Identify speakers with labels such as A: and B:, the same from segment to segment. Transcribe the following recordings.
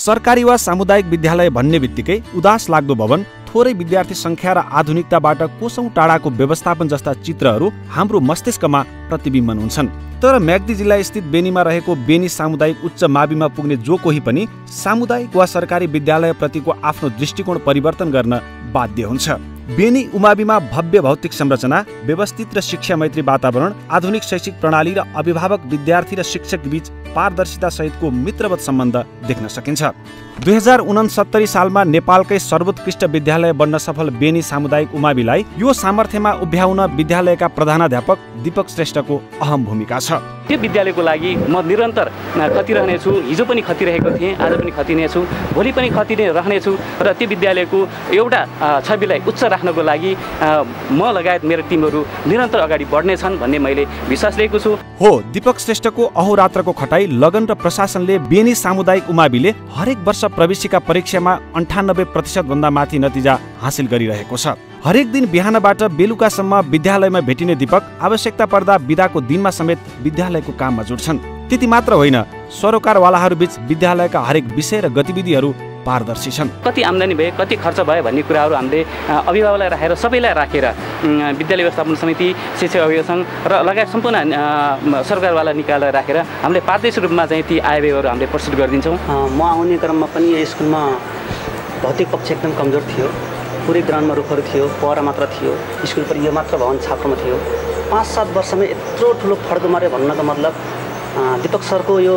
A: सरकारी वा सामुदायिक विद्यालय भन्ने बित्तिकै उदास लाग्दो भवन, थोरै विद्यार्थी संख्या र आधुनिकताबाट कोसौं टाढाको व्यवस्थापन जस्ता चित्रहरू हाम्रो मस्तिष्कमा प्रतिबिम्बन हुन्छन्। तर म्याग्दी जिल्ला स्थित बेनीमा रहेको बेनी सामुदायिक उच्च माविमा पुग्ने जो कोही पनि सामुदायिक वा सरकारी विद्यालय प्रतिको आफ्नो दृष्टिकोण परिवर्तन गर्न बाध्य हुन्छ। बेनी उमाविमा भव्य भौतिक संरचना, व्यवस्थित र शिक्षा मैत्री वातावरण, आधुनिक शैक्षिक प्रणाली र अभिभावक, विद्यार्थी र शिक्षक बीच पारदर्शिता सहितको मित्रवत सम्बन्ध देख्न सकिन्छ। 2069 सालमा नेपालकै सर्वोत्कृष्ट विद्यालय बन्न सफल बेनी सामुदायिक उमाविलाई यो सामर्थ्यमा उभ्याउन विद्यालयका प्रधानाध्यापक दीपक श्रेष्ठको अहम भूमिका छ।
B: त्यो विद्यालयको लागि म निरन्तर खटिरहनेछु। हिजो पनि खटिरहेको थिएँ, आज पनि खटिनेछु, भोलि पनि खटिरहनेछु र त्यो विद्यालयको एउटा छविलाई उच्च राख्नको लागि म लगायत मेरो टिमहरू निरन्तर अगाडि बढ्नेछन् भन्ने मैले विश्वास लिएको छु।
A: हो, दीपक श्रेष्ठको अहोरात्रको खटाई, लगन र प्रशासनले बेनी सामुदायिक उमाविले हरेक वर्ष प्रवेशिका परीक्षामा 98% भन्दा माथि नतिजा हासिल गरिरहेको छ। हरेक दिन बिहानबाट बेलुकासम्म विद्यालयमा भेटिने दीपक आवश्यकता पर्दा बिदाको दिनमा समेत विद्यालयको काममा जुट्छन्। त्यति मात्र होइन, सरोकारवालाहरू बीच विद्यालयका हरेक विषय र गतिविधिहरू पारदर्शी छन्।
B: कति आम्दानी भयो, कति खर्च भयो भन्ने कुराहरू हामीले अभिभावकलाई राखेर, सबैलाई राखेर विद्यालय व्यवस्थापन समिति, शिक्षक अभिभावक सङ्घ र लगायत सम्पूर्ण सरकारवाला निकायलाई राखेर हामीले पारदर्शी रूपमा चाहिँ ती आयव्ययहरू हामीले प्रस्तुत गरिदिन्छौँ।
C: म आउने क्रममा पनि यो स्कुलमा भौतिक पक्ष एकदम कमजोर थियो। पुरै ग्राउन्डमा रुखहरू थियो, पहरा मात्र थियो, स्कुल पनि यो मात्र भवन छाप्रोमा थियो। 5-7 वर्षमै यत्रो ठुलो फड्को मार्यो भन्नको मतलब दीपक सरको यो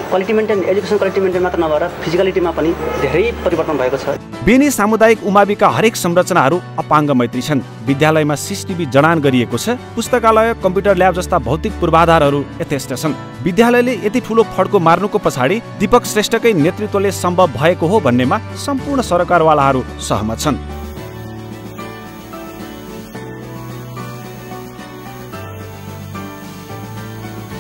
C: quality maintain, education quality maintain मात्र नभएर फिजिकलिटीमा पनि धेरै परिवर्तन भएको छ।
A: बेनी सामुदायिक उमाविका हरेक संरचनाहरू अपाङ्ग मैत्री छन्। विद्यालयमा सीसीटीभी जडान गरिएको छ, पुस्तकालय, कम्प्युटर ल्याब जस्ता भौतिक पूर्वाधारहरू यथेष्ट छन्। विद्यालयले यति ठुलो फड्को मार्नुको पछाडि दीपक श्रेष्ठकै नेतृत्वले सम्भव भएको हो भन्नेमा सम्पूर्ण सरकारवालाहरू सहमत छन्।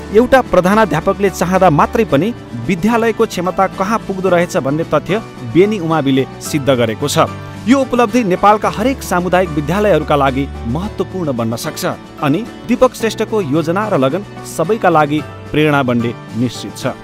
A: एउटा प्रधानाध्यापकले चाहँदा मात्रै पनि विद्यालयको क्षमता कहाँ पुग्दो रहेछ भन्ने तथ्य बेनी उमाविले सिद्ध गरेको छ। यो उपलब्धि नेपालका हरेक सामुदायिक विद्यालयहरूका लागि महत्त्वपूर्ण बन्न सक्छ अनि दीपक श्रेष्ठको योजना र लगन सबैका लागि प्रेरणा बन्ने निश्चित छ।